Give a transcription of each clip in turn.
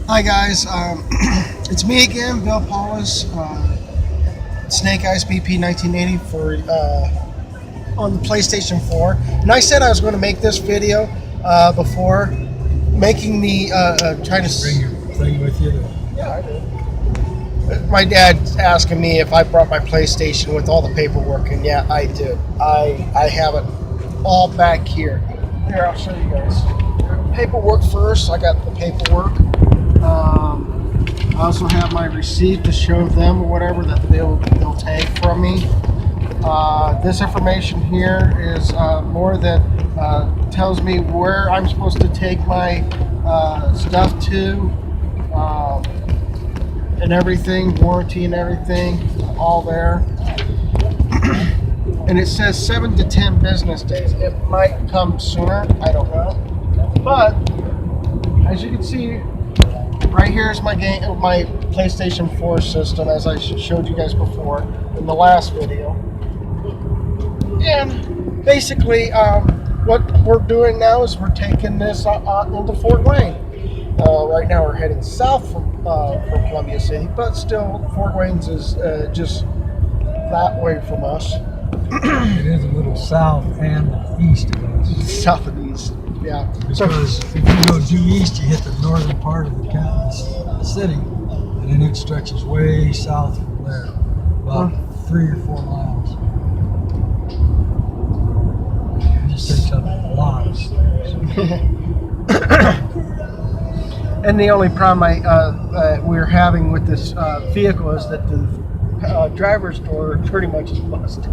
Hi guys, it's me again, Bill Paulus, Snake Eyes BP 1980 for on the PlayStation 4. And I said I was going to make this video before making the trying to Bring your thing with you. Yeah, I did. My dad's asking me if I brought my PlayStation with all the paperwork, and yeah, I did. I have it all back here. Here, I'll show you guys. Paperwork first. I got the paperwork. I also have my receipt to show them or whatever that they'll take from me. This information here is more that tells me where I'm supposed to take my stuff to, and everything, warranty and everything, all there. And it says 7 to 10 business days. It might come sooner, I don't know. But as you can see, right here is my PlayStation 4 system, as I showed you guys before in the last video. And basically, what we're doing now is we're taking this into Fort Wayne. Right now we're heading south from Columbia City, but still Fort Wayne's is just that way from us. It is a little south and east of us. South and east, yeah. Because if you go due east, you hit the northern part of the county, the city, and then it stretches way south from there, about 3 or 4 miles. It just takes up a lot of space. And the only problem we're having with this vehicle is that the driver's door pretty much is busted.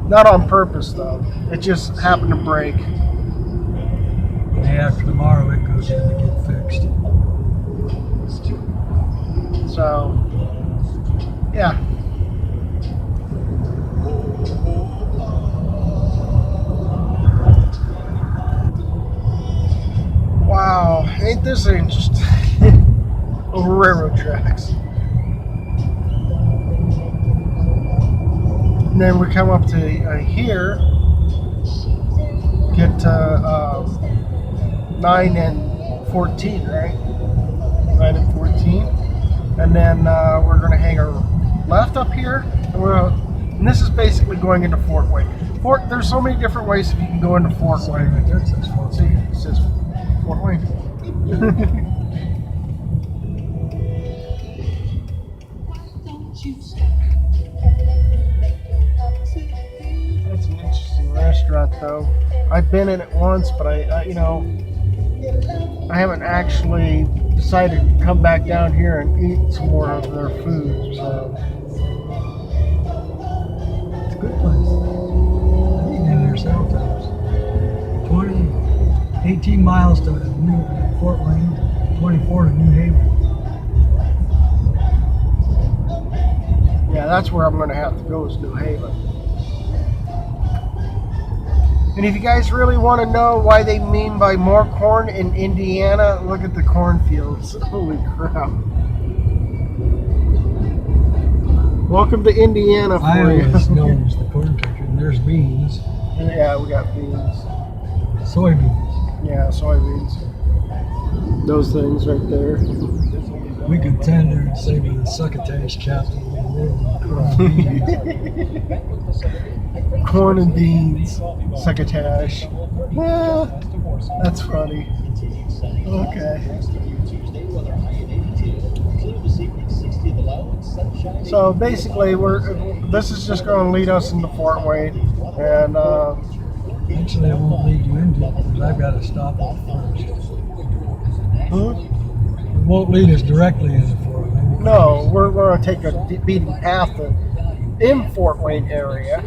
Not on purpose though. It just happened to break. The day after tomorrow, it goes in to get fixed. So, yeah. Wow, ain't this interesting? Over railroad tracks. And then we come up to here, get to 9 and 14, right? 9 and 14. And then we're going to hang our left up here. And this is basically going into Fort Wayne. There's so many different ways that you can go into Fort Wayne. Right there it says Fort Wayne. It says Fort Wayne. That's an interesting restaurant, though. I've been in it once, but I haven't actually decided to come back down here and eat some more of their food. So It's a good place. I've eaten in there several times. 18 miles to Fort Wayne, 24 to New Haven. yeah, that's where I'm going to have to go, is New Haven. And if you guys really want to know why they mean by more corn in Indiana, look at the cornfields. Holy crap. Welcome to Indiana for Iowa you. is known as the corn country, and there's beans, Yeah, we got beans. soybeans. Yeah, soybeans. Those things right there. We could tend to say we're the succotash capital of the world. Corn and beans. Succotash. Well, that's funny. Okay. So basically, this is just going to lead us into Fort Wayne, and Actually, I won't lead you into it because I've got to stop it first. It won't lead us directly into Fort Wayne. no, we're going to take a beating path in Fort Wayne area,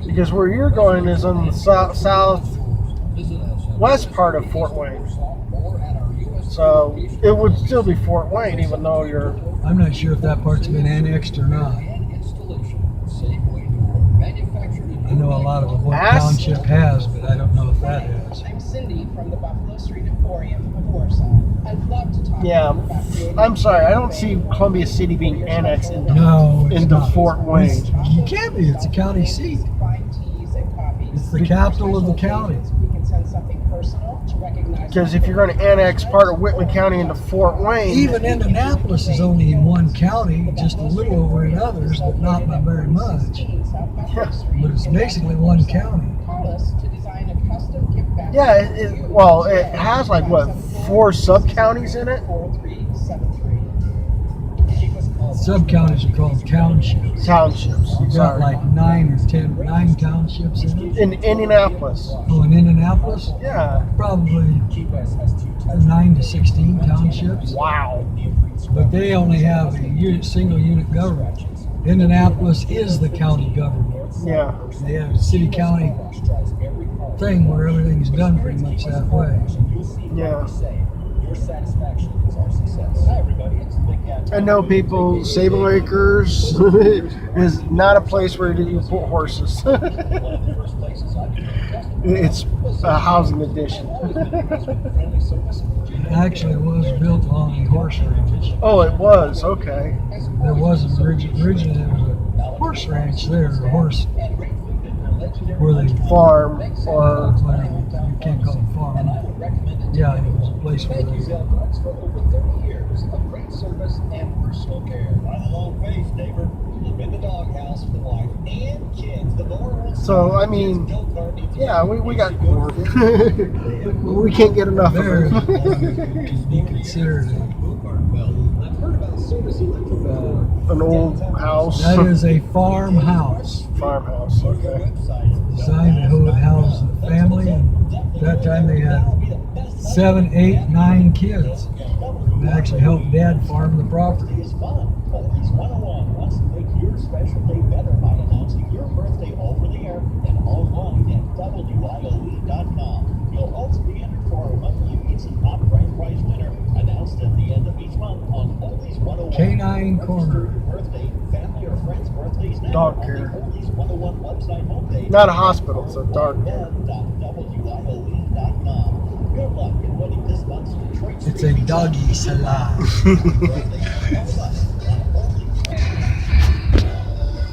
because where you're going is on the southwest part of Fort Wayne. So it would still be Fort Wayne, even though you're. I'm not sure if that part's been annexed or not. I know a lot of what township has, but I don't know if that has. I'm Cindy from the Buffalo Street Emporium of Warsaw. I'd love to talk Yeah, to you about creating I'm sorry, I don't see Columbia City being annexed into It's not. Fort Wayne. You can't be. It's a county seat. fine teas and coffees. It's the capital of the county. We can send something personal to recognize Because if you're going to annex part of Whitley County into Fort Wayne, Even Indianapolis is only in one county, just a little over in others, but not by very much. But it's basically one county. Call us to design a custom gift basket. yeah, it has like what 4 sub counties in it. 4373. Sub-counties are called townships. Townships. You've got Sorry. like 9 townships in it. In Indianapolis. Oh, in Indianapolis? Yeah. Probably 9 to 16 townships. Wow. But they only have a single unit government. Indianapolis is the county government. Yeah. They have a city-county thing where everything's done pretty much that way. Yeah. Your satisfaction is our success. Hi, everybody. It's the Big Cat. I know people. Sable Acres is not a place where you put horses. One of the first places I became a customer. It's a housing addition. Friendly service. It actually was built along a horse ranch. Oh, it was okay. There wasn't originally there was a horse ranch there, a horse where they Farm or you can't call it farm. Yeah, it was a place where Thank you, they Zelcox, for over 30 years of great service and personal care. Right along face, neighbor. You've been the doghouse for the wife and kids. The mower So, I mean, yeah, we got more. We can't get enough there of it. can be considered I've heard about service An old house. that is a farmhouse Farmhouse. Okay. designed to house the family. And at that time they had 7, 8, 9 kids. They actually helped Dad farm the property. is fun. Oldies 101 wants to make your special day better by announcing your birthday over the air and online at WIOE.com. You'll also be entered for a monthly pizza top prize winner announced at the end of each month on Oldies 101. Canine Corner. Register your birthday, family, or friends' birthdays now Dog on care. the Oldies 101 website homepage. Not a hospital, so dark. www.wioe.com. Good luck in winning this month's Detroit It's a doggy salon.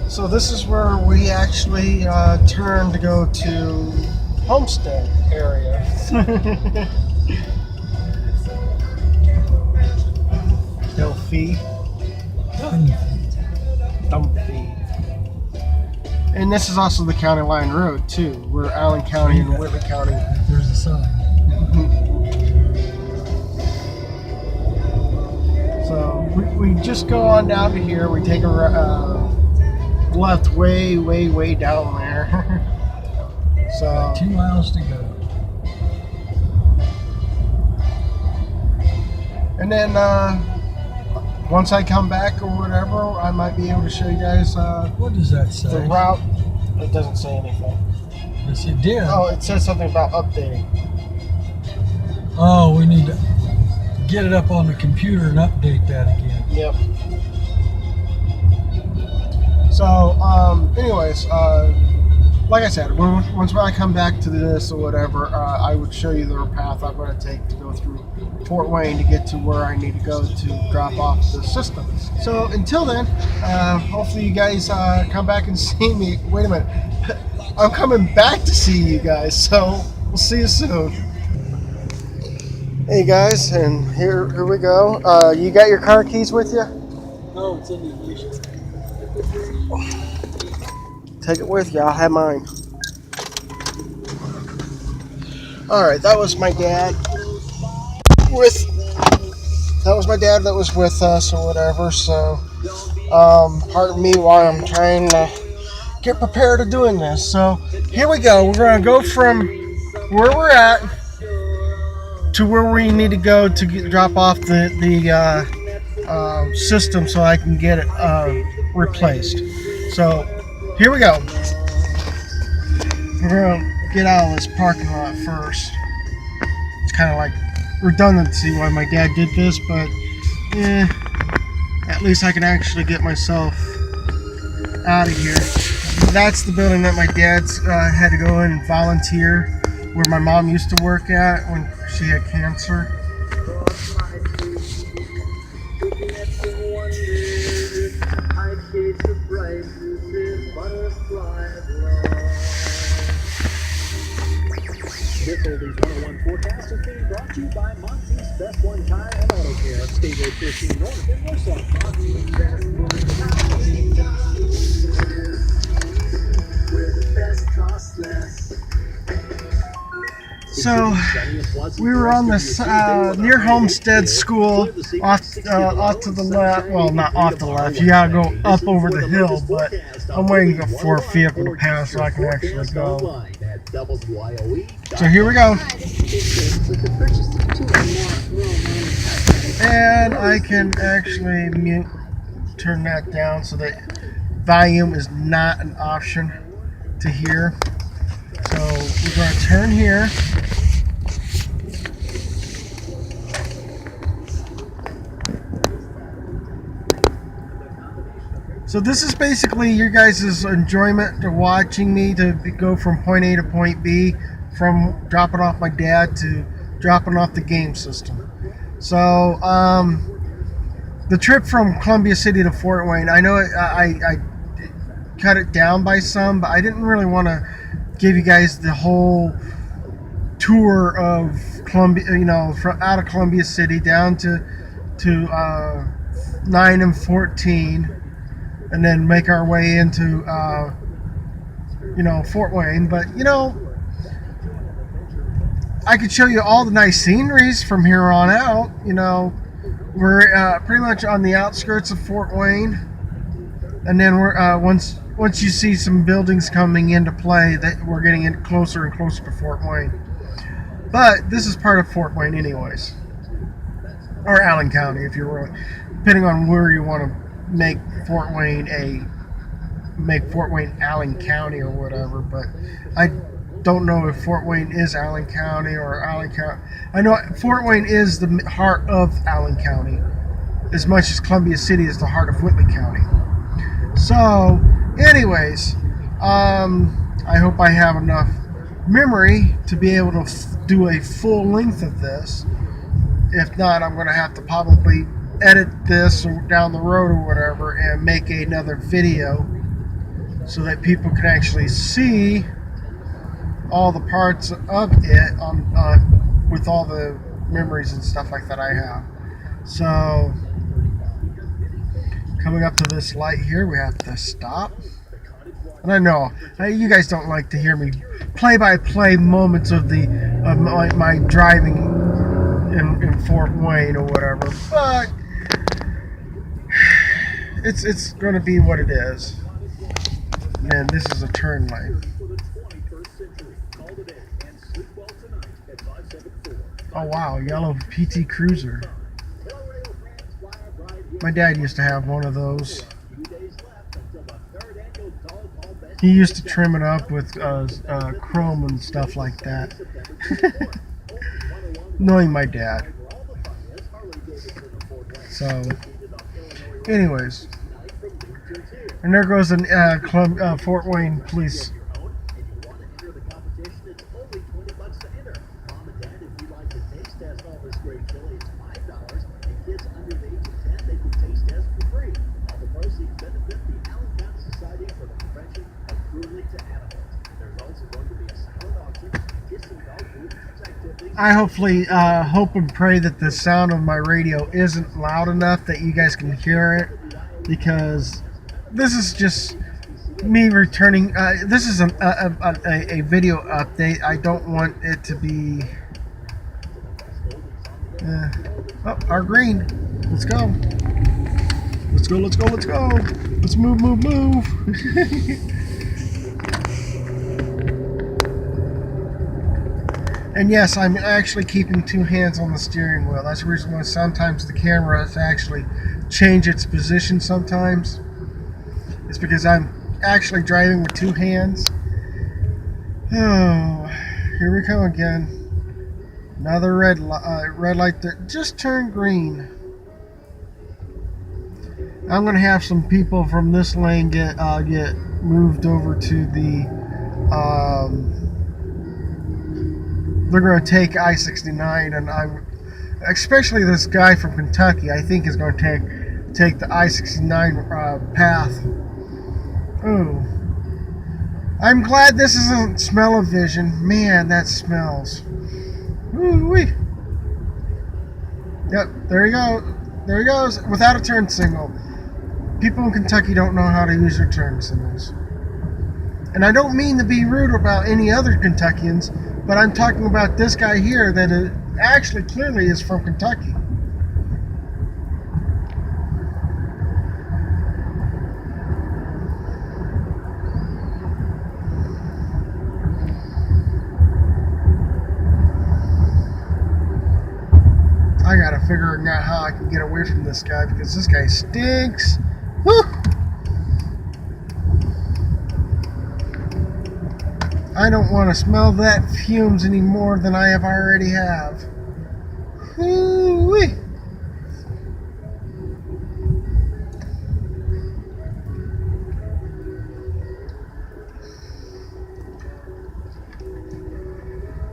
So this is where we actually turn to go to Homestead area. Delphi. Dumpy. And this is also the county line road too, where Allen County and Whitley County. There's a sign. So we just go on down to here. We take a left way down there. So 2 miles to go. and then once I come back or whatever, I might be able to show you guys What does that the say? route. It doesn't say anything. Yes, it did. Oh, it says something about updating. Oh, we need to get it up on the computer and update that again. Yep. So, anyways, like I said, once I come back to this or whatever, I would show you the path I'm going to take to go through Fort Wayne to get to where I need to go to drop off the system. So, until then, hopefully you guys come back and see me. Wait a minute. I'm coming back to see you guys, so we'll see you soon. Hey guys, and here we go. You got your car keys with you? No, it's in the ignition. Take it with you. I'll have mine. All right, that was my dad. That was my dad that was with us or whatever. So, pardon me while I'm trying to get prepared to doing this. So here we go. We're gonna go from where we're at to where we need to go to drop off the system so I can get it replaced. So here we go. We're gonna get out of this parking lot first. It's kind of like redundancy why my dad did this, but at least I can actually get myself out of here. That's the building that my dad's had to go in and volunteer, where my mom used to work at when she had cancer. This Oldies 101 forecast is being brought to you by Monty's Best One Tire and Auto Care. State Road 15 North in Warsaw. Monty's Best One Where the best cost less. So we were on this near Homestead School, off to the left. Well, not off the left. You gotta go up over the hill, but I'm waiting for a vehicle to pass so I can actually go. So here we go. And I can actually turn that down so that volume is not an option to hear. So we're going to turn here. So this is basically your guys' enjoyment to watching me to go from point A to point B, from dropping off my dad to dropping off the game system. So the trip from Columbia City to Fort Wayne, I know I cut it down by some, but I didn't really want to give you guys the whole tour of Columbia, from out of Columbia City down to 9 and 14. And then make our way into, Fort Wayne. But, I could show you all the nice sceneries from here on out. We're pretty much on the outskirts of Fort Wayne. And then we're once you see some buildings coming into play, that we're getting in closer and closer to Fort Wayne. But this is part of Fort Wayne anyways. Or Allen County, if you're really, depending on where you want to make Fort Wayne Allen County or whatever, but I don't know if Fort Wayne is Allen County or Allen County. I know Fort Wayne is the heart of Allen County, as much as Columbia City is the heart of Whitley County. So, anyways, I hope I have enough memory to be able to do a full length of this. If not, I'm going to have to probably edit this down the road or whatever and make another video so that people can actually see all the parts of it with all the memories and stuff like that I have. So coming up to this light here, we have to stop. And I know you guys don't like to hear me play-by-play moments of my driving in Fort Wayne or whatever, but it's going to be what it is. Man, this is a turn lane. Oh wow, yellow PT Cruiser. My dad used to have one of those. He used to trim it up with chrome and stuff like that. Knowing my dad. So, anyways. And there goes an Fort Wayne police. I hope and pray that the sound of my radio isn't loud enough that you guys can hear it, because this is just me returning. This is a video update. I don't want it to be. Oh, our green. Let's go. Let's go. Let's go. Let's go. Let's move. Move. Move. And yes, I'm actually keeping two hands on the steering wheel. That's the reason why sometimes the camera has to actually change its position sometimes. It's because I'm actually driving with two hands. Oh, here we come again. Another red light that just turned green. I'm going to have some people from this lane get moved over to the... they're going to take I-69, and especially this guy from Kentucky, I think is going to take the I-69 path. Ooh. I'm glad this isn't smell-o-vision. Man, that smells. Woo-wee. Yep, there you go. There he goes, without a turn signal. People in Kentucky don't know how to use their turn signals. And I don't mean to be rude about any other Kentuckians, but I'm talking about this guy here that actually clearly is from Kentucky. I gotta figure out how I can get away from this guy because this guy stinks. Whew. I don't want to smell that fumes any more than I have already have. Whoo-wee.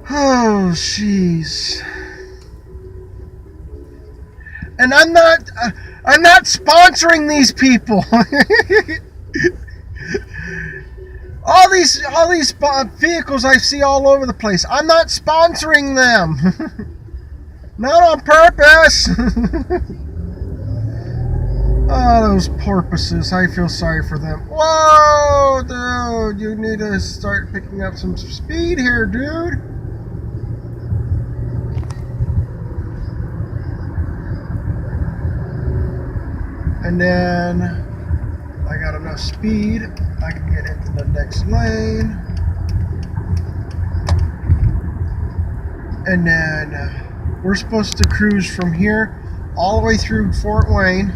Oh, jeez. And I'm not sponsoring these people. all these vehicles I see all over the place. I'm not sponsoring them. Not on purpose. Oh, those porpoises. I feel sorry for them. Whoa, dude. You need to start picking up some speed here, dude. And then I got enough speed, I can get into the next lane. And then we're supposed to cruise from here all the way through Fort Wayne.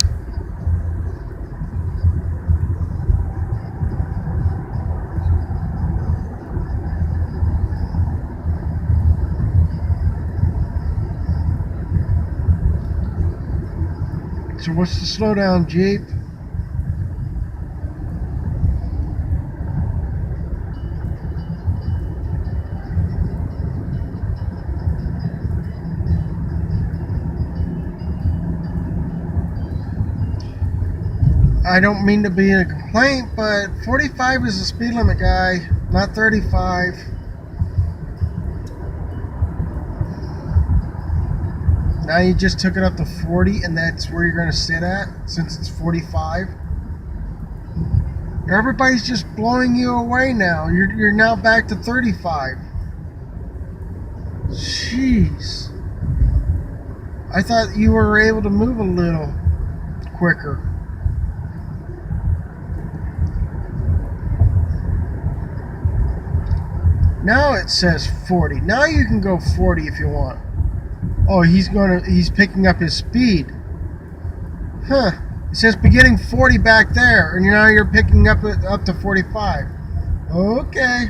So what's the slowdown, Jeep? I don't mean to be a complaint, but 45 is the speed limit, guy, not 35. Now you just took it up to 40, and that's where you're going to sit at, since it's 45. Everybody's just blowing you away now. You're now back to 35. Jeez. I thought you were able to move a little quicker. Now it says 40. Now you can go 40 if you want. Oh, he's picking up his speed. Huh. It says beginning 40 back there, and now you're picking up to 45. Okay.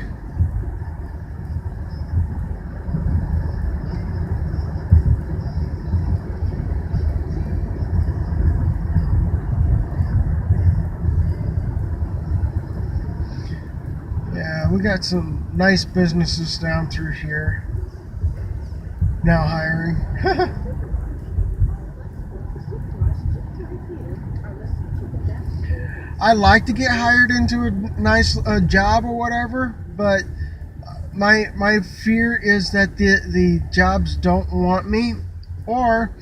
Yeah, we got some nice businesses down through here. Now hiring. I like to get hired into a nice job or whatever, but my fear is that the jobs don't want me, or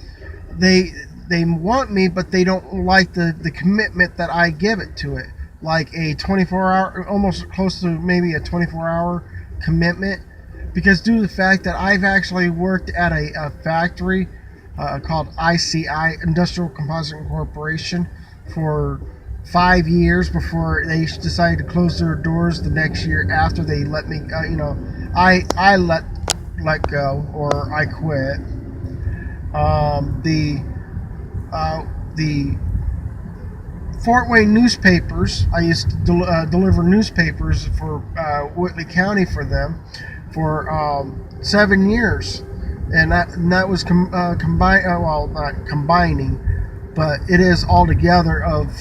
they want me but they don't like the commitment that I give it to it, like a 24-hour, almost close to maybe a 24-hour commitment. Because due to the fact that I've actually worked at a factory called ICI, Industrial Composite Corporation, for 5 years before they decided to close their doors the next year after they let me, I let go, or I quit. The Fort Wayne newspapers, I used to deliver newspapers for Whitley County for them for 7 years, and that was combined. Well, not combining, but it is all together of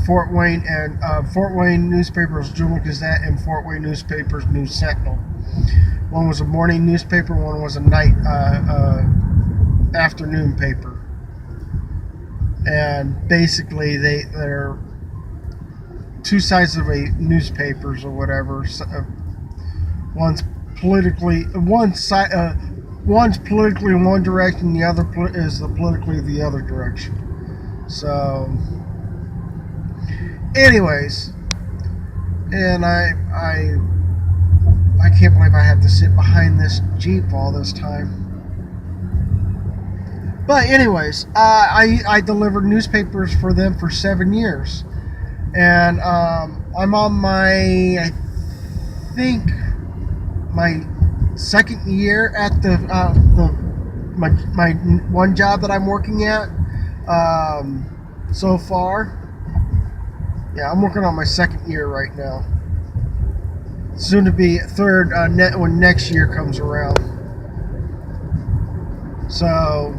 Fort Wayne and Fort Wayne Newspapers Journal Gazette and Fort Wayne Newspapers News Sentinel. One was a morning newspaper, one was a night afternoon paper, and basically they're two sides of a newspapers or whatever. One's politically, one side one's politically in one direction, the other is politically the other direction. So, anyways, and I can't believe I had to sit behind this Jeep all this time. But anyways, I delivered newspapers for them for 7 years, and I'm on I think my second year at my one job that I'm working at so far. Yeah, I'm working on my second year right now. Soon to be third when next year comes around. So,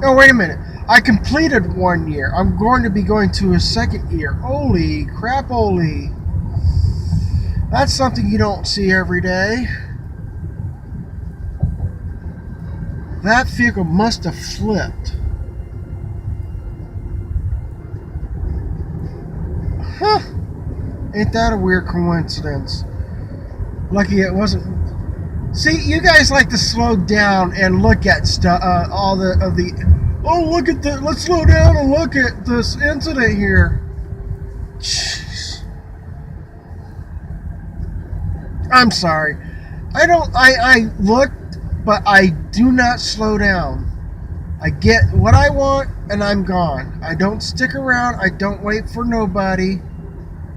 oh wait a minute! I completed 1 year. I'm going to be going to a second year. Holy crap! Holy! That's something you don't see every day. That vehicle must have flipped. Huh. Ain't that a weird coincidence? Lucky it wasn't. See, you guys like to slow down and look at stuff, all the oh, look at the, let's slow down and look at this incident here. Jeez. I'm sorry. I looked, but I do not slow down. I get what I want and I'm gone. I don't stick around. I don't wait for nobody.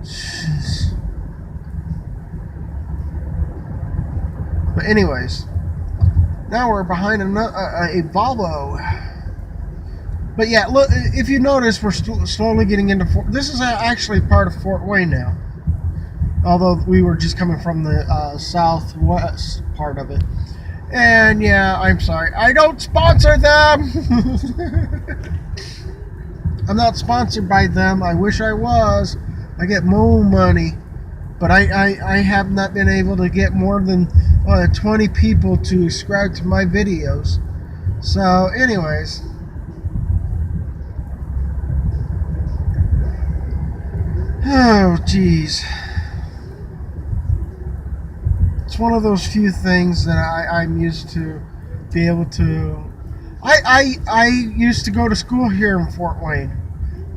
Jeez. But anyways, now we're behind a Volvo. But yeah, look, if you notice, we're slowly getting into this is actually part of Fort Wayne now. Although we were just coming from the southwest part of it. And yeah, I'm sorry. I don't sponsor them! I'm not sponsored by them. I wish I was. I get more money. But I have not been able to get more than 20 people to subscribe to my videos. So, anyways. Oh, jeez. It's one of those few things that I'm used to be able to. I used to go to school here in Fort Wayne,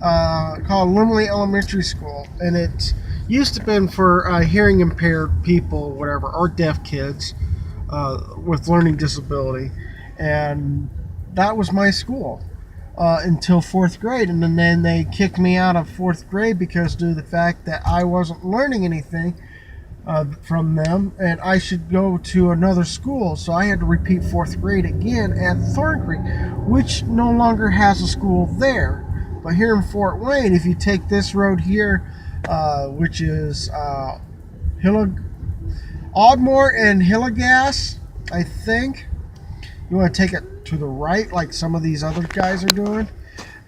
called Limley Elementary School, and it used to have been for hearing impaired people, whatever, or deaf kids with learning disability, and that was my school until 4th grade, and then they kicked me out of 4th grade because due to the fact that I wasn't learning anything from them, and I should go to another school. So I had to repeat 4th grade again at Thorn Creek, which no longer has a school there. But here in Fort Wayne, if you take this road here, which is Ardmore and Hillegas, I think, you want to take it to the right like some of these other guys are doing,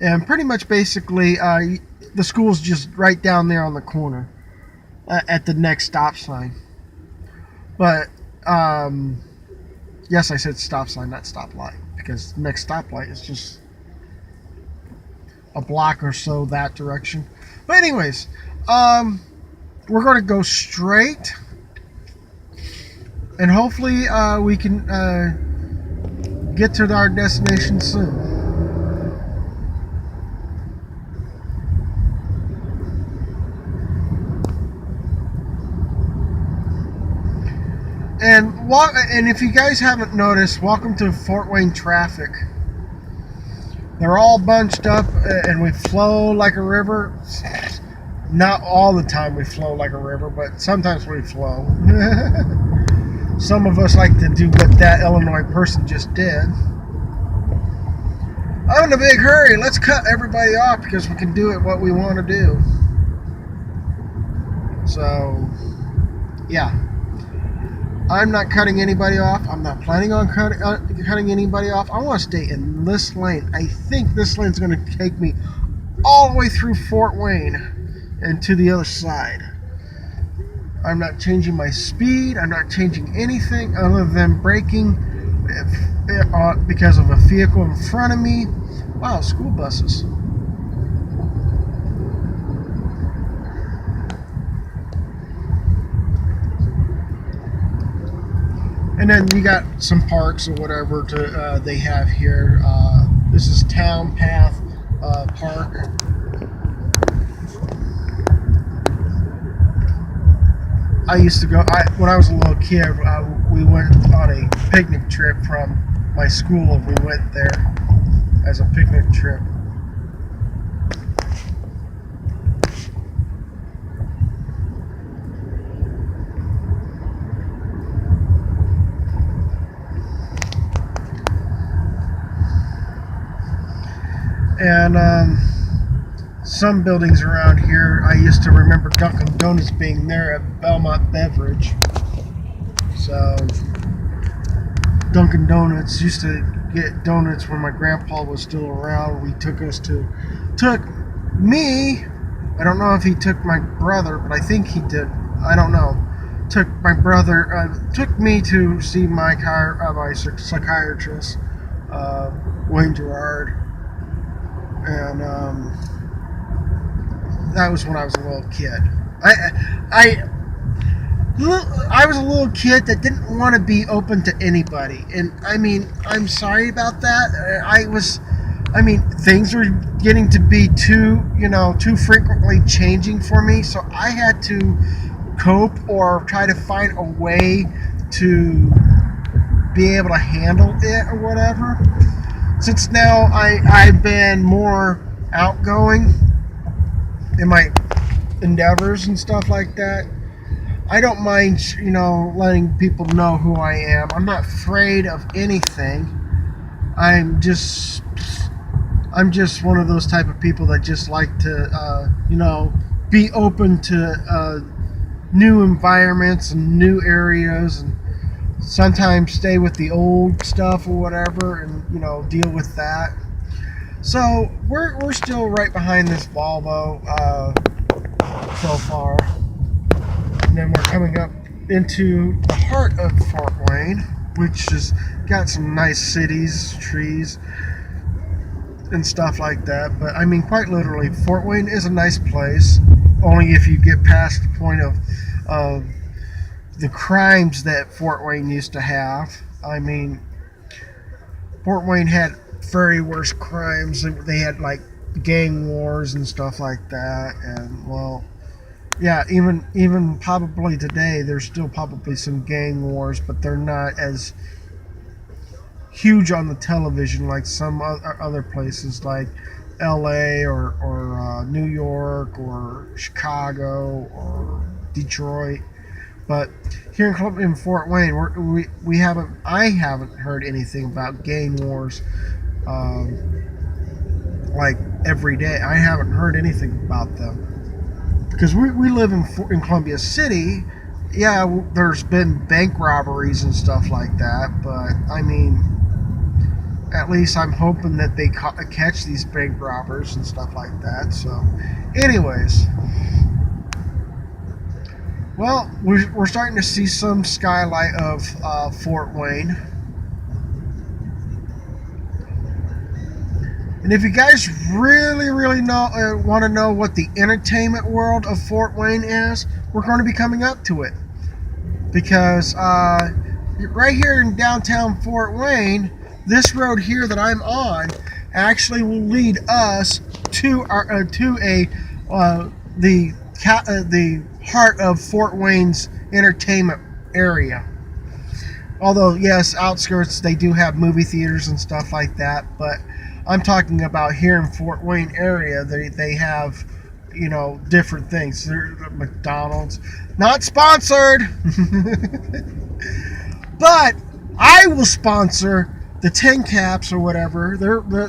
and pretty much basically the school's just right down there on the corner. At the next stop sign. But, yes, I said stop sign, not stoplight, because the next stoplight is just a block or so that direction. But anyways, we're going to go straight, and hopefully we can get to our destination soon. And if you guys haven't noticed, welcome to Fort Wayne traffic. They're all bunched up, and we flow like a river. Not all the time we flow like a river, but sometimes we flow. Some of us like to do what that Illinois person just did. I'm in a big hurry. Let's cut everybody off because we can do it what we want to do. So, yeah. I'm not cutting anybody off. I'm not planning on cutting anybody off. I want to stay in this lane. I think this lane's going to take me all the way through Fort Wayne and to the other side. I'm not changing my speed. I'm not changing anything other than braking because of a vehicle in front of me. Wow, school buses. And then you got some parks or whatever to they have here. This is Town Path Park. I used to go. When I was a little kid, we went on a picnic trip from my school. We went there as a picnic trip. And some buildings around here, I used to remember Dunkin' Donuts being there at Belmont Beverage. So Dunkin' Donuts used to get donuts when my grandpa was still around. Took me, I don't know if he took my brother, but I think he did. I don't know. Took my brother, took me to see my psychiatrist, Wayne Gerard. And that was when I was a little kid. I was a little kid that didn't want to be open to anybody, and I mean, I'm sorry about that. Things were getting to be too frequently changing for me, so I had to cope or try to find a way to be able to handle it or whatever. Since now I've been more outgoing in my endeavors and stuff like that, I don't mind, letting people know who I am. I'm not afraid of anything. I'm just one of those type of people that just like to, be open to new environments and new areas, and sometimes stay with the old stuff or whatever, and deal with that. So we're still right behind this Volvo so far, and then we're coming up into the heart of Fort Wayne, which has got some nice cities, trees, and stuff like that. But I mean, quite literally, Fort Wayne is a nice place, only if you get past the point of the crimes that Fort Wayne used to have. I mean, Fort Wayne had very worse crimes. They had like gang wars and stuff like that. And well, yeah, even probably today, there's still probably some gang wars, but they're not as huge on the television like some other places like LA or New York or Chicago or Detroit. But here in Fort Wayne, I haven't heard anything about gang wars like every day. I haven't heard anything about them because we live in Columbia City. Yeah, there's been bank robberies and stuff like that, but I mean, at least I'm hoping that they catch these bank robbers and stuff like that. So, anyways. Well, we're starting to see some skylight of Fort Wayne. And if you guys really want to know what the entertainment world of Fort Wayne is, we're going to be coming up to it. Because right here in downtown Fort Wayne, this road here that I'm on actually will lead us to the heart of Fort Wayne's entertainment area. Although, yes, outskirts, they do have movie theaters and stuff like that, but I'm talking about here in Fort Wayne area, they have, different things. There's McDonald's, not sponsored, but I will sponsor the Tin Caps or whatever.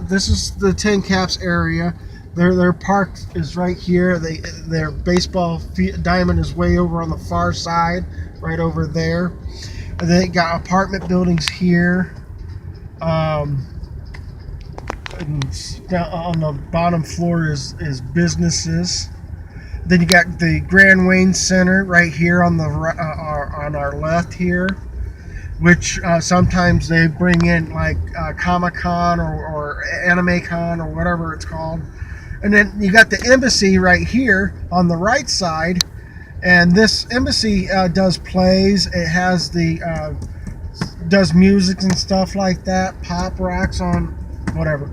This is the Tin Caps area. Their park is right here. Their baseball diamond is way over on the far side, right over there. And they got apartment buildings here. And down on the bottom floor is businesses. Then you got the Grand Wayne Center right here on the on our left here, which sometimes they bring in like Comic-Con or Anime Con or whatever it's called. And then you got the embassy right here on the right side, and this embassy does plays. It has the does music and stuff like that, pop rocks on whatever.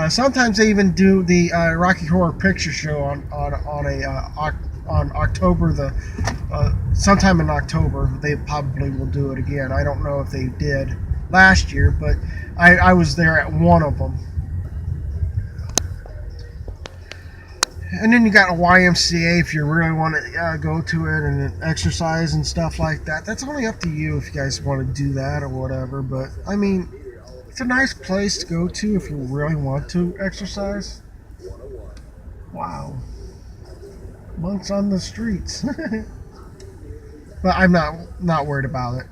Sometimes they even do the Rocky Horror Picture Show on October sometime in October. They probably will do it again. I don't know if they did last year, but I was there at one of them. And then you got a YMCA if you really want to go to it and exercise and stuff like that. That's only up to you if you guys want to do that or whatever. But I mean, it's a nice place to go to if you really want to exercise. Wow. Monks on the streets. But I'm not worried about it.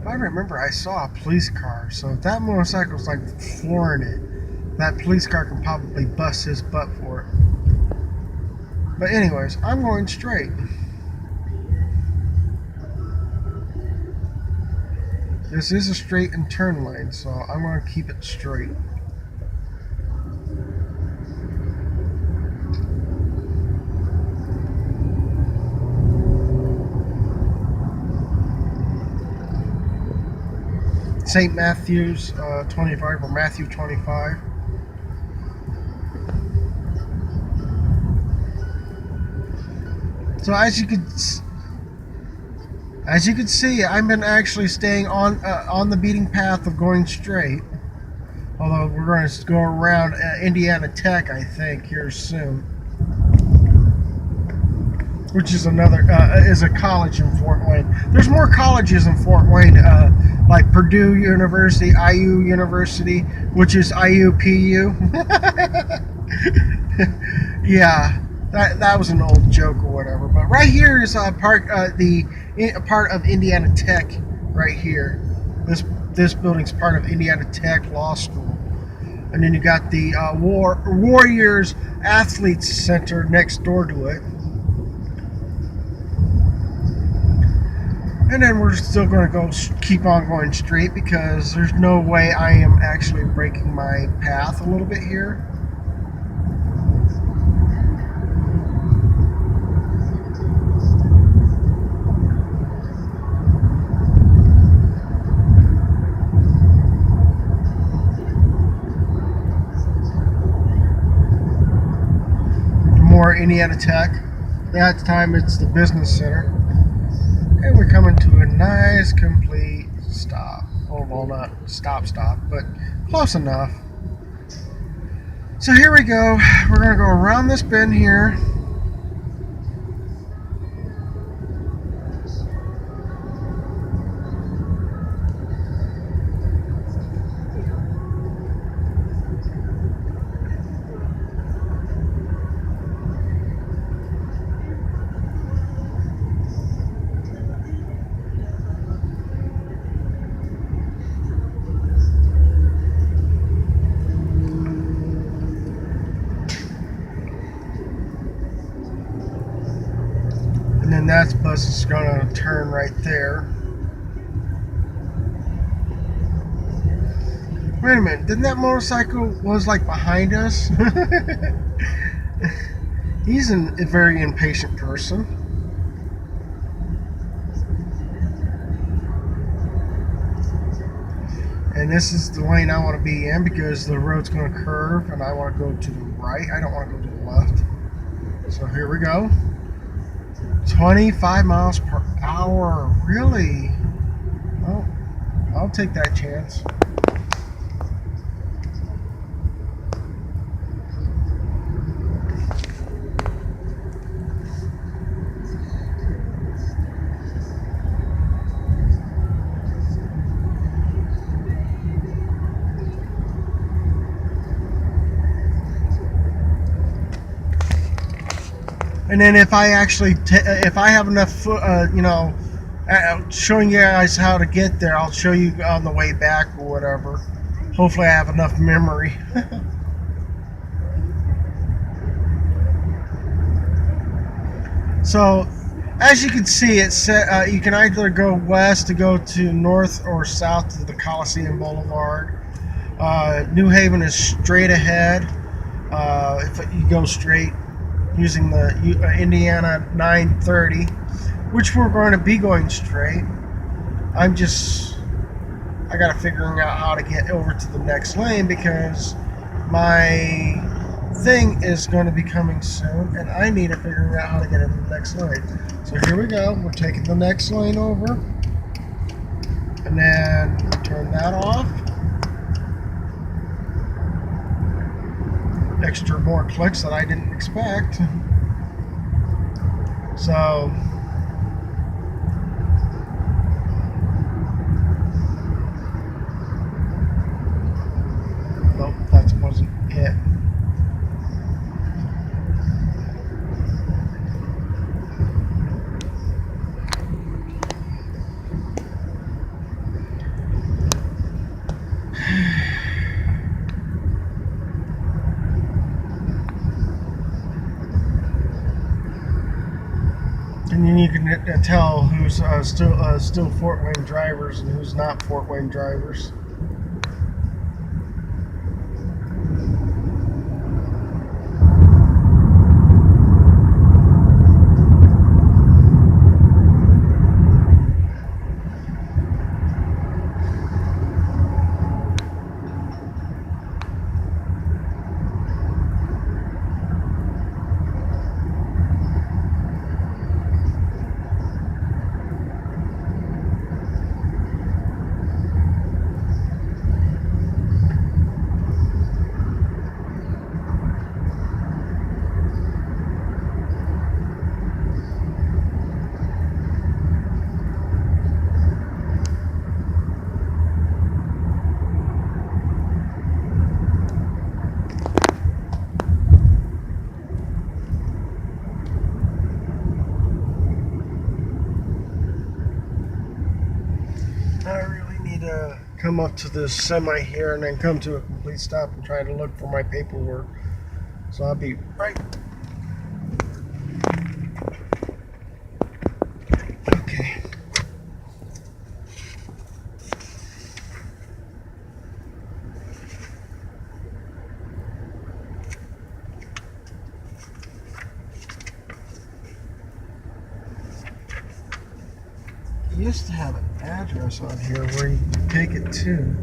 I remember I saw a police car, so if that motorcycle's like flooring it, that police car can probably bust his butt for it. But anyways, I'm going straight. This is a straight and turn lane, so I'm going to keep it straight. St. Matthew's 25, or Matthew 25. So as you can see, I've been actually staying on the beating path of going straight. Although we're going to go around Indiana Tech, I think, here soon, which is is a college in Fort Wayne. There's more colleges in Fort Wayne, like Purdue University, IU University, which is IUPU. Yeah, that was an old joke or whatever. But right here is part of Indiana Tech. Right here, this building's part of Indiana Tech Law School, and then you got the Warriors Athletes Center next door to it. And then we're still going to keep on going straight because there's no way I am actually breaking my path a little bit here. More Indiana Tech. That time it's the business center. And we're coming to a nice complete stop. Well, not stop, but close enough. So here we go. We're going to go around this bend here. And then that bus is going to turn right there. Wait a minute, didn't that motorcycle was like behind us? He's a very impatient person. And this is the lane I want to be in because the road's going to curve and I want to go to the right. I don't want to go to the left. So here we go. 25 miles per hour. Really? Oh, I'll take that chance. And then if I actually, if I have enough, showing you guys how to get there, I'll show you on the way back or whatever. Hopefully I have enough memory. So, as you can see, it said you can either go west to go to north or south to the Coliseum Boulevard. New Haven is straight ahead. If you go straight using the Indiana 930, which we're going to be going straight. I got to figuring out how to get over to the next lane because my thing is going to be coming soon, and I need to figure out how to get into the next lane. So here we go. We're taking the next lane over, and then turn that off. Extra more clicks that I didn't expect. So nope, that wasn't it. And then you can tell who's still Fort Wayne drivers and who's not Fort Wayne drivers. I really need to come up to this semi here and then come to a complete stop and try to look for my paperwork. So I'll be right. Okay. It used to have an address on here where you could take it to.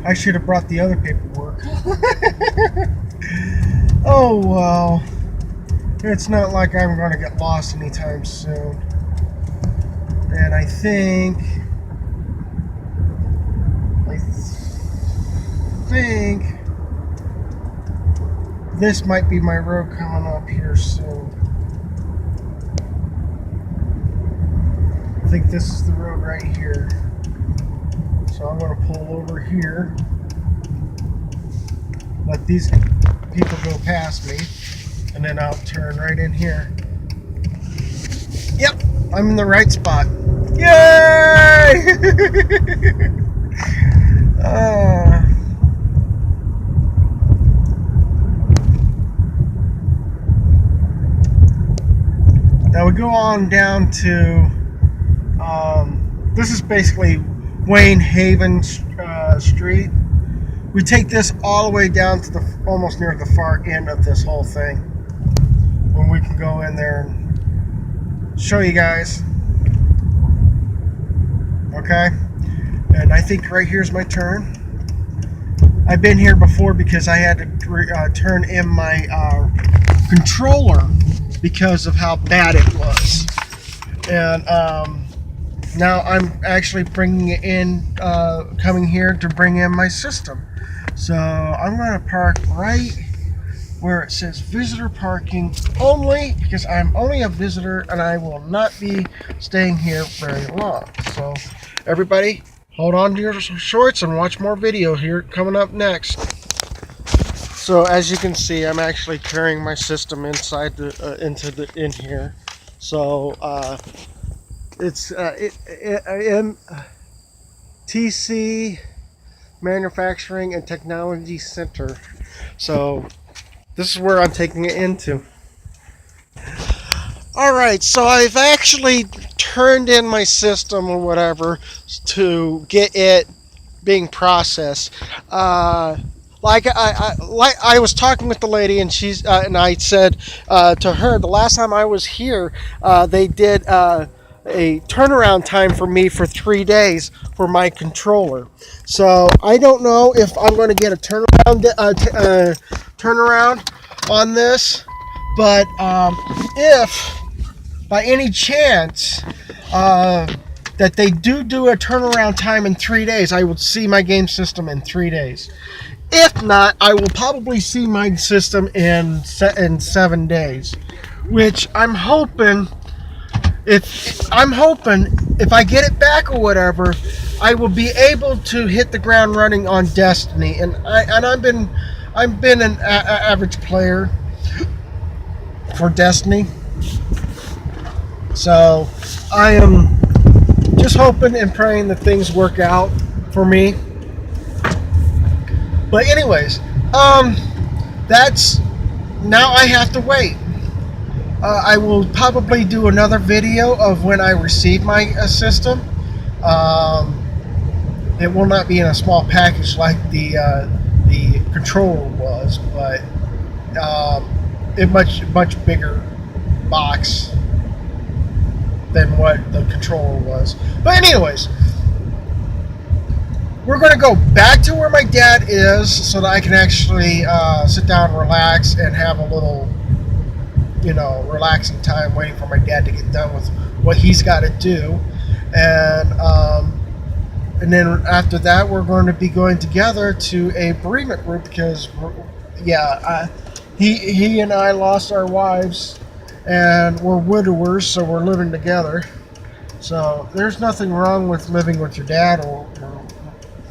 I should have brought the other paperwork. Oh well. It's not like I'm going to get lost anytime soon. And I think this might be my road coming up here soon. I think this is the road right here. So I'm going to pull over here. Let these people go past me. And then I'll turn right in here. Yep, I'm in the right spot. Yay! Now we go on down to, this is basically Wayne Haven Street. We take this all the way down to the almost near the far end of this whole thing, when we can go in there and show you guys. Okay, and I think right here's my turn. I've been here before because I had to turn in my controller because of how bad it was, and now I'm actually bringing it in, coming here to bring in my system. So I'm going to park right where it says visitor parking only, because I'm only a visitor and I will not be staying here very long. So everybody, hold on to your shorts and watch more video here coming up next. So as you can see, I'm actually carrying my system inside in here. So It's MTC Manufacturing and Technology Center. So this is where I'm taking it into. All right, so I've actually turned in my system or whatever to get it being processed. Like I was talking with the lady, and she's and I said to her the last time I was here, they did a turnaround time for me for 3 days for my controller. So I don't know if I'm going to get a turnaround on this, but if by any chance that they do a turnaround time in 3 days, I will see my game system in 3 days. If not, I will probably see my system in 7 days, which I'm hoping. If I get it back or whatever, I will be able to hit the ground running on Destiny. And I've been an average player for Destiny. So I am just hoping and praying that things work out for me. But anyways, that's now I have to wait. I will probably do another video of when I receive my system. It will not be in a small package like the controller was, but a much bigger box than what the controller was. But anyways, we're going to go back to where my dad is so that I can actually sit down and relax and have a little, relaxing time waiting for my dad to get done with what he's got to do. And then after that, we're going to be going together to a bereavement group because, he and I lost our wives and we're widowers, so we're living together. So there's nothing wrong with living with your dad, or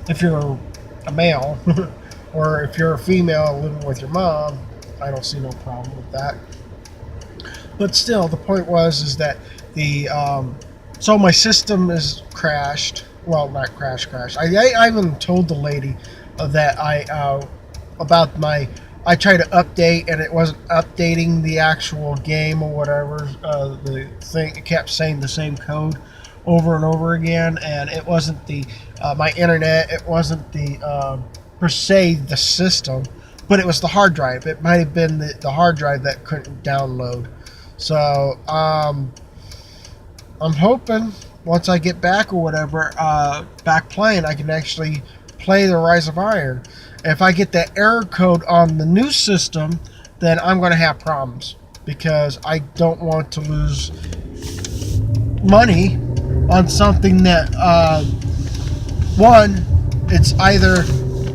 if you're a male, or if you're a female living with your mom. I don't see no problem with that. But still, the point is that so my system is crashed. Well, not crash. I even told the lady that about my. I tried to update and it wasn't updating the actual game or whatever. The thing, it kept saying the same code over and over again, and it wasn't my internet. It wasn't per se the system, but it was the hard drive. It might have been the hard drive that couldn't download. So I'm hoping once I get back or whatever, back playing, I can actually play the Rise of Iron. If I get that error code on the new system, then I'm going to have problems because I don't want to lose money on something that one, it's either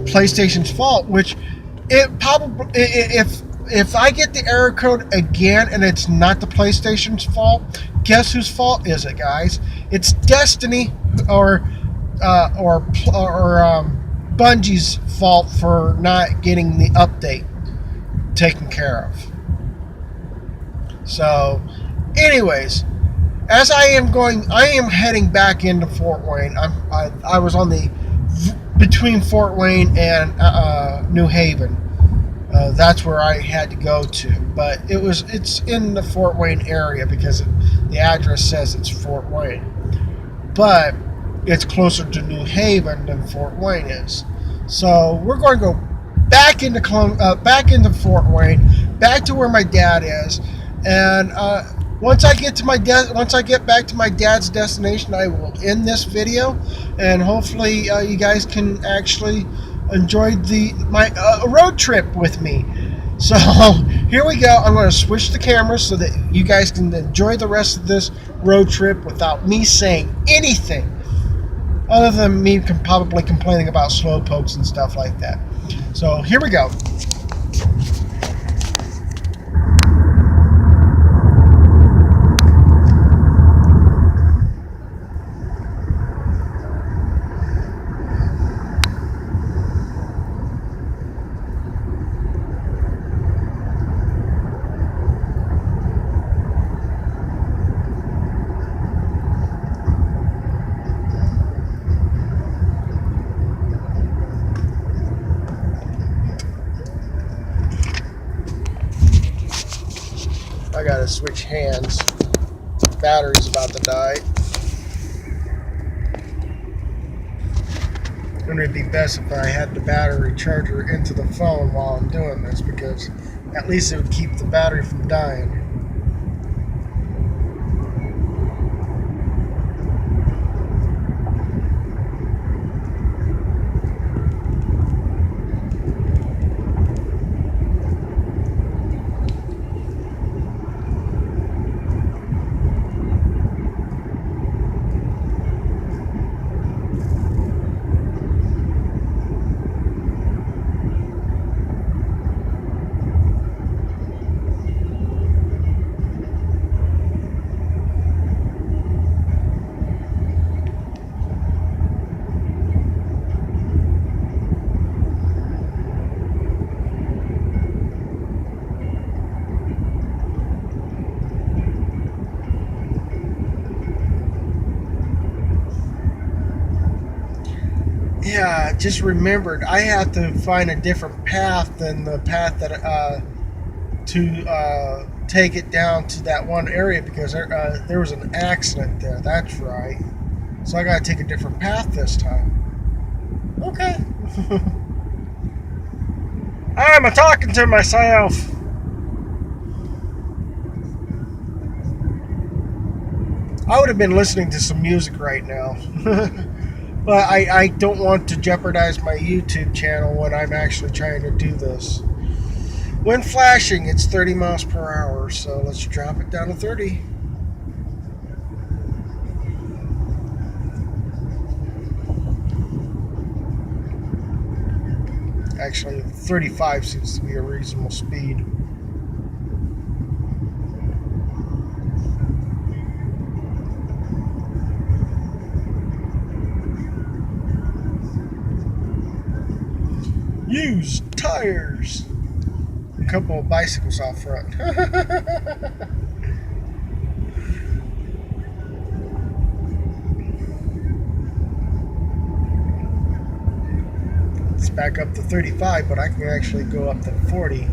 PlayStation's fault, which it probably if I get the error code again and it's not the PlayStation's fault, guess whose fault is it, guys? It's Destiny or Bungie's fault for not getting the update taken care of. So, anyways, as I am heading back into Fort Wayne. I was on the between Fort Wayne and New Haven. That's where I had to go to, but it's in the Fort Wayne area because the address says it's Fort Wayne, but it's closer to New Haven than Fort Wayne is. So we're going to go back into Fort Wayne, back to where my dad is, and once I get back to my dad's destination, I will end this video, and hopefully you guys can actually enjoy my road trip with me. So here we go. I'm going to switch the camera so that you guys can enjoy the rest of this road trip without me saying anything other than me probably complaining about slow pokes and stuff like that. So here we go. gotta switch hands. Battery's about to die. And it'd be best if I had the battery charger into the phone while I'm doing this, because at least it would keep the battery from dying. Yeah, just remembered I have to find a different path than the path that to take it down to that one area, because there was an accident there. That's right. So I gotta take a different path this time. Okay. I'm talking to myself. I would have been listening to some music right now. But I don't want to jeopardize my YouTube channel when I'm actually trying to do this. When flashing, it's 30 miles per hour, so let's drop it down to 30. Actually, 35 seems to be a reasonable speed. Used tires. A couple of bicycles out front. It's back up to 35, but I can actually go up to 40.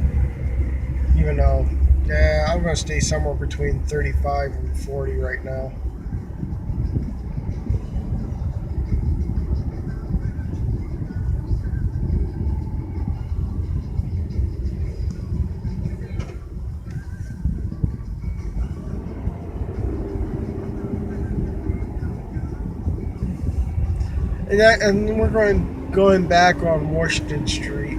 Even though, yeah, I'm going to stay somewhere between 35 and 40 right now. And we're going back on Washington Street,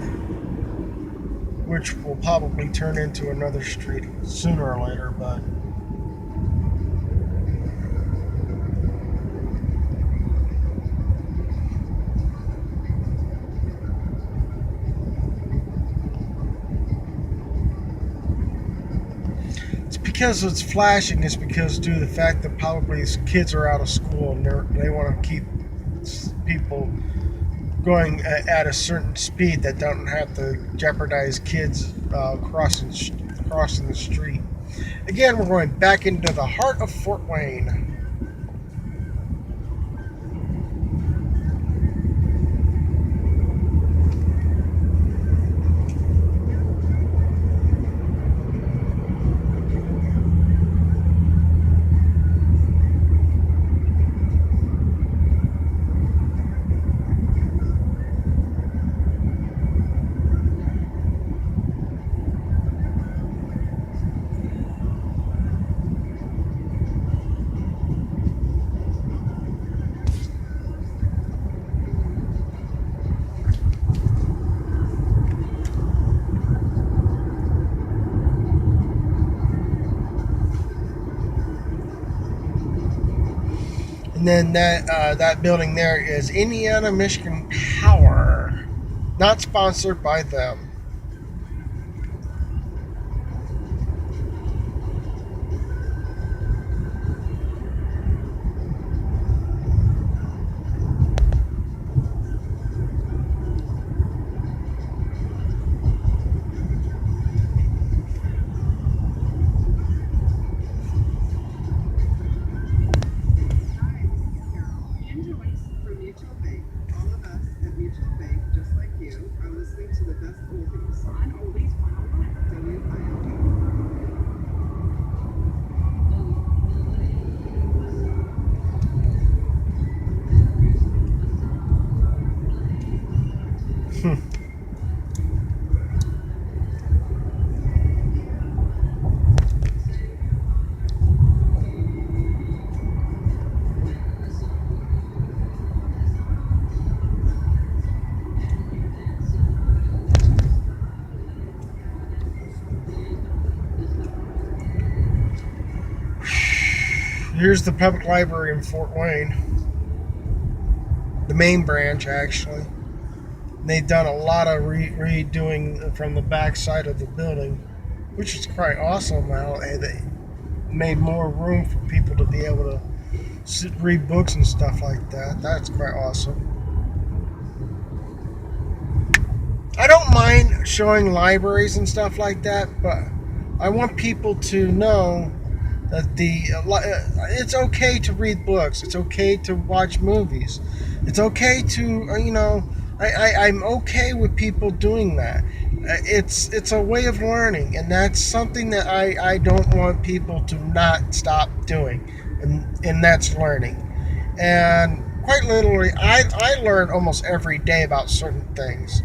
which will probably turn into another street sooner or later, but it's because it's flashing. It's because due to the fact that probably these kids are out of school and they want to keep people going at a certain speed that don't have to jeopardize kids crossing the street. Again, we're going back into the heart of Fort Wayne. And then that building there is Indiana Michigan Power, not sponsored by them. Mutual Bank. All of us at Mutual Bank, just like you, are listening to the best Here's the public library in Fort Wayne. The main branch, actually. They've done a lot of redoing from the back side of the building, which is quite awesome. Now they made more room for people to be able to read books and stuff like that. That's quite awesome. I don't mind showing libraries and stuff like that, but I want people to know that it's okay to read books. It's okay to watch movies. It's okay to I'm okay with people doing that. It's a way of learning, and that's something that I don't want people to not stop doing, and that's learning. And quite literally, I learn almost every day about certain things.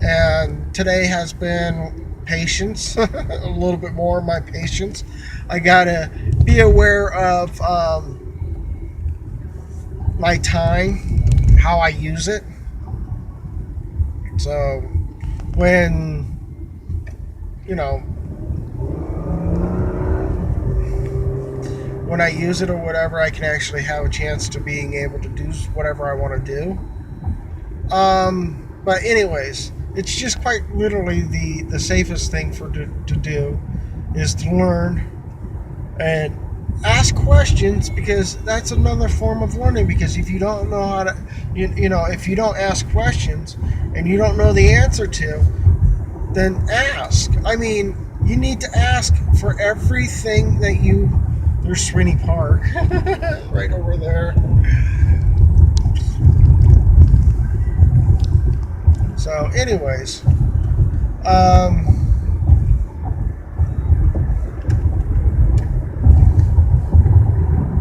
And today has been patience, a little bit more of my patience. I gotta be aware of my time, how I use it. So when when I use it or whatever, I can actually have a chance to being able to do whatever I want to do. But anyways, it's just quite literally the safest thing to do is to learn and ask questions, because that's another form of learning. Because if you don't know how to, if you don't ask questions and you don't know the answer to, then ask. I mean, you need to ask for everything that you. There's Sweeney Park, right over there. So, anyways,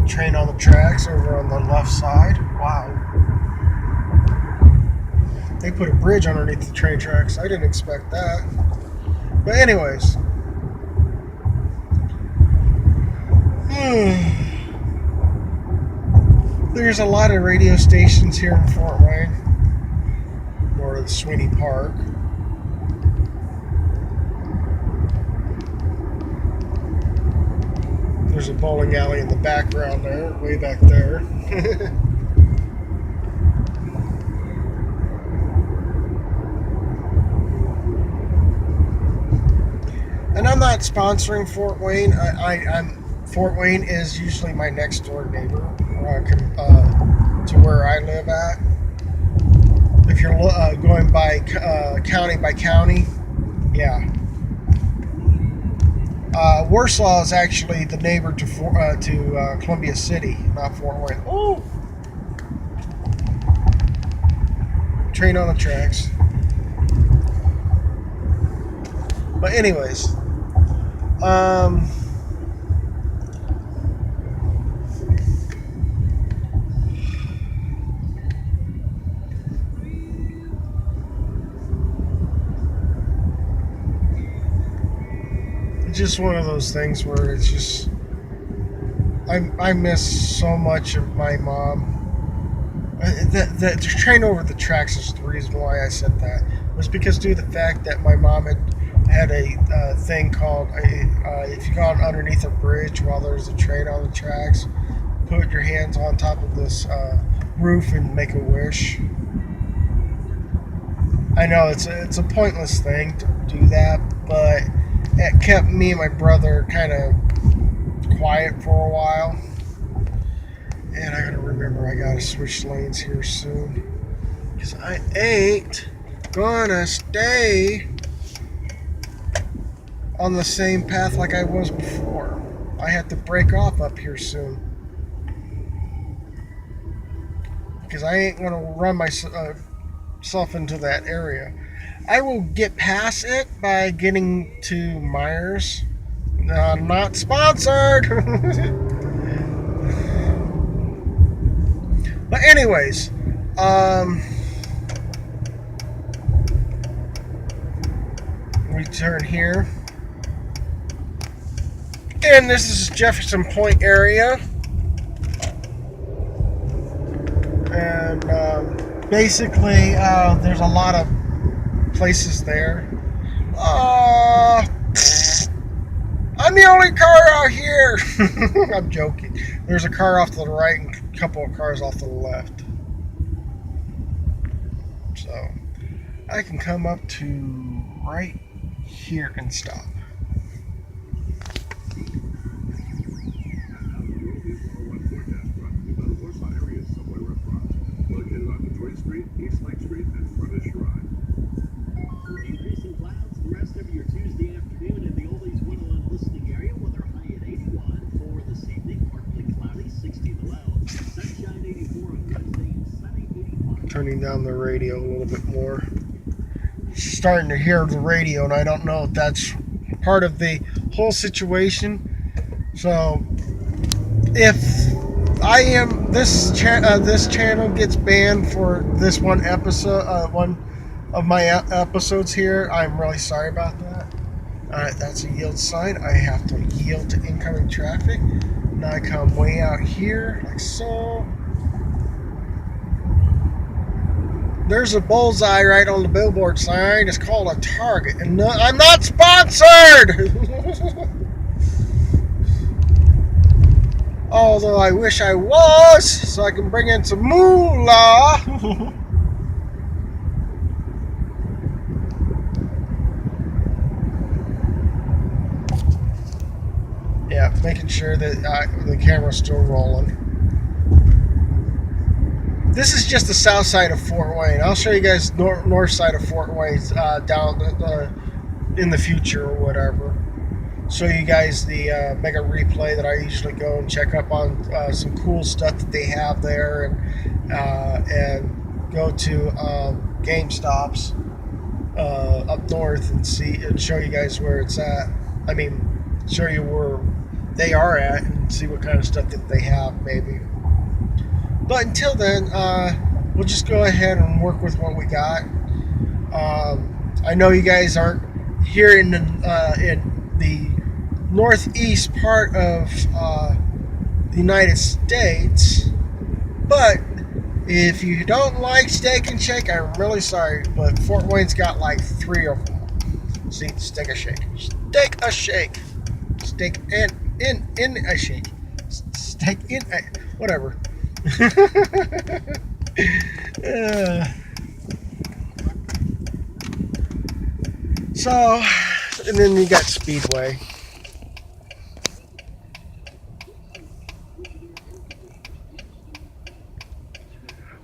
train on the tracks over on the left side. Wow. They put a bridge underneath the train tracks. I didn't expect that. But anyways. There's a lot of radio stations here in Fort Wayne. Or Sweeney Park. There's a bowling alley in the background there, way back there. And I'm not sponsoring Fort Wayne. Fort Wayne is usually my next door neighbor to where I live at. If you're going by county, yeah. Warsaw is actually the neighbor to Columbia City, not Fort Wayne. Oh, train on the tracks. But anyways, just one of those things where it's just I miss so much of my mom. The train over the tracks is the reason why I said that, was because due to the fact that my mom had a thing called if you got underneath a bridge while there's a train on the tracks, put your hands on top of this roof and make a wish. I know it's a pointless thing to do that, but it kept me and my brother kind of quiet for a while. And I gotta remember I gotta switch lanes here soon, because I ain't gonna stay on the same path like I was before. I have to break off up here soon, because I ain't gonna run myself into that area. I will get past it by getting to Myers. Not sponsored. But anyways, we turn here, and this is Jefferson Point area, and basically there's a lot of places there. I'm I'm the only car out here. I'm joking. There's a car off to the right and a couple of cars off to the left. So I can come up to right here and stop. Increasing clouds the rest of your Tuesday afternoon in the Oldies 101 listening area with our high at 81 for this evening. Partly cloudy, 60 the low. Sunshine 84 on Wednesday and sunny 81. Turning down the radio a little bit more. Starting to hear the radio, and I don't know if that's part of the whole situation. So, if I am this channel gets banned for this one episode, one of my episodes here, I'm really sorry about that. Alright, that's a yield sign. I have to yield to incoming traffic. Now I come way out here, like so. There's a bullseye right on the billboard sign. It's called a Target. And no, I'm not sponsored! Although I wish I was, so I can bring in some moolah. Yeah, making sure that the camera's still rolling. This is just the south side of Fort Wayne. I'll show you guys north side of Fort Wayne down in the future or whatever. Show you guys the mega replay that I usually go and check up on some cool stuff that they have there, and go to GameStops up north and see and show you guys where it's at. I mean, show you where they are at and see what kind of stuff that they have maybe. But until then, we'll just go ahead and work with what we got. I know you guys aren't here in the northeast part of the United States, but if you don't like Steak and Shake, I'm really sorry, but Fort Wayne's got like 3 of them. See, Steak a Shake, Steak a Shake, Steak in a Shake, Steak in a whatever. So, and then you got Speedway.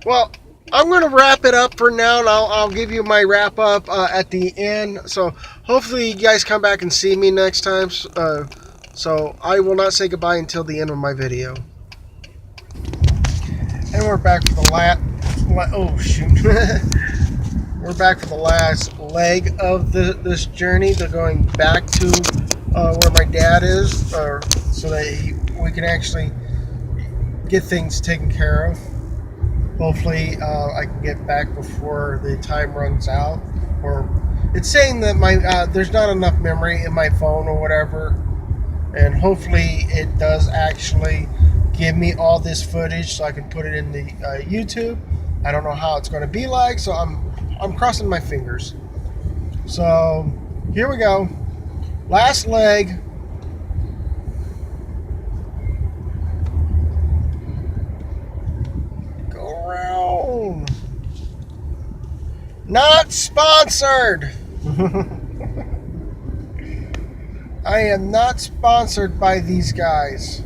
Well, I'm going to wrap it up for now, and I'll give you my wrap up at the end. So hopefully you guys come back and see me next time. So I will not say goodbye until the end of my video. And we're back for the oh shoot. We're back for the last leg of this journey. They're going back to where my dad is, so that we can actually get things taken care of. Hopefully, I can get back before the time runs out. Or it's saying that my there's not enough memory in my phone or whatever, and hopefully it does actually give me all this footage so I can put it in the YouTube. I don't know how it's going to be like, so I'm crossing my fingers. So here we go, last leg. Go around. Not sponsored. I am not sponsored by these guys.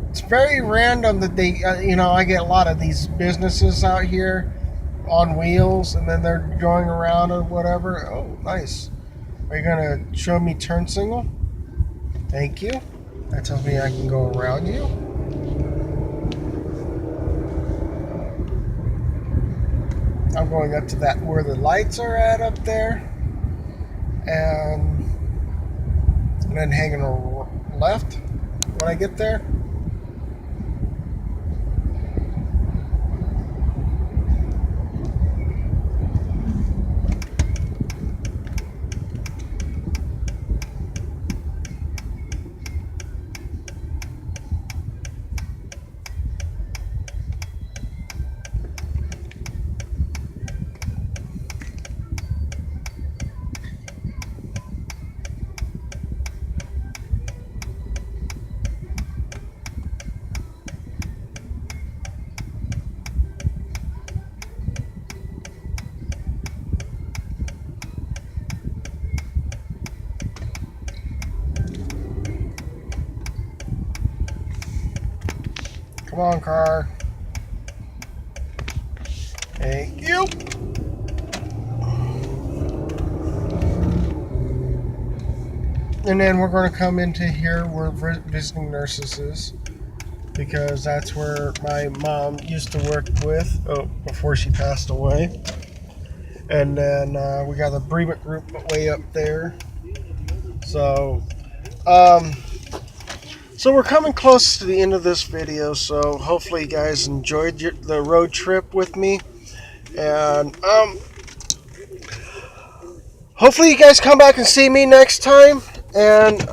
It's very random that they, I get a lot of these businesses out here on wheels, and then they're going around or whatever. Oh, nice. Are you going to show me turn signal? Thank you. That tells me I can go around you. I'm going up to that where the lights are at up there. And then hanging left when I get there. Come on, car. Thank you. And then we're going to come into here where visiting nurses is, because that's where my mom used to work with before she passed away. And then we got the bereavement group way up there. So we're coming close to the end of this video, so hopefully you guys enjoyed the road trip with me. And hopefully you guys come back and see me next time. And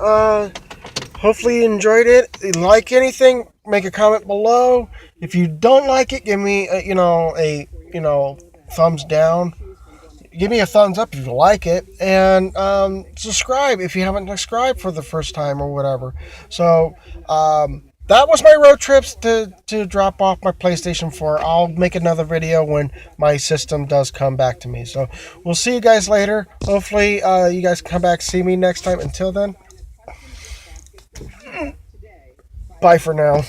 hopefully you enjoyed it. If you like anything, make a comment below. If you don't like it, give me a thumbs down. Give me a thumbs up if you like it, and subscribe if you haven't subscribed for the first time or whatever. So that was my road trips to drop off my PlayStation 4. I'll make another video when my system does come back to me. So we'll see you guys later. Hopefully you guys come back see me next time. Until then, bye for now.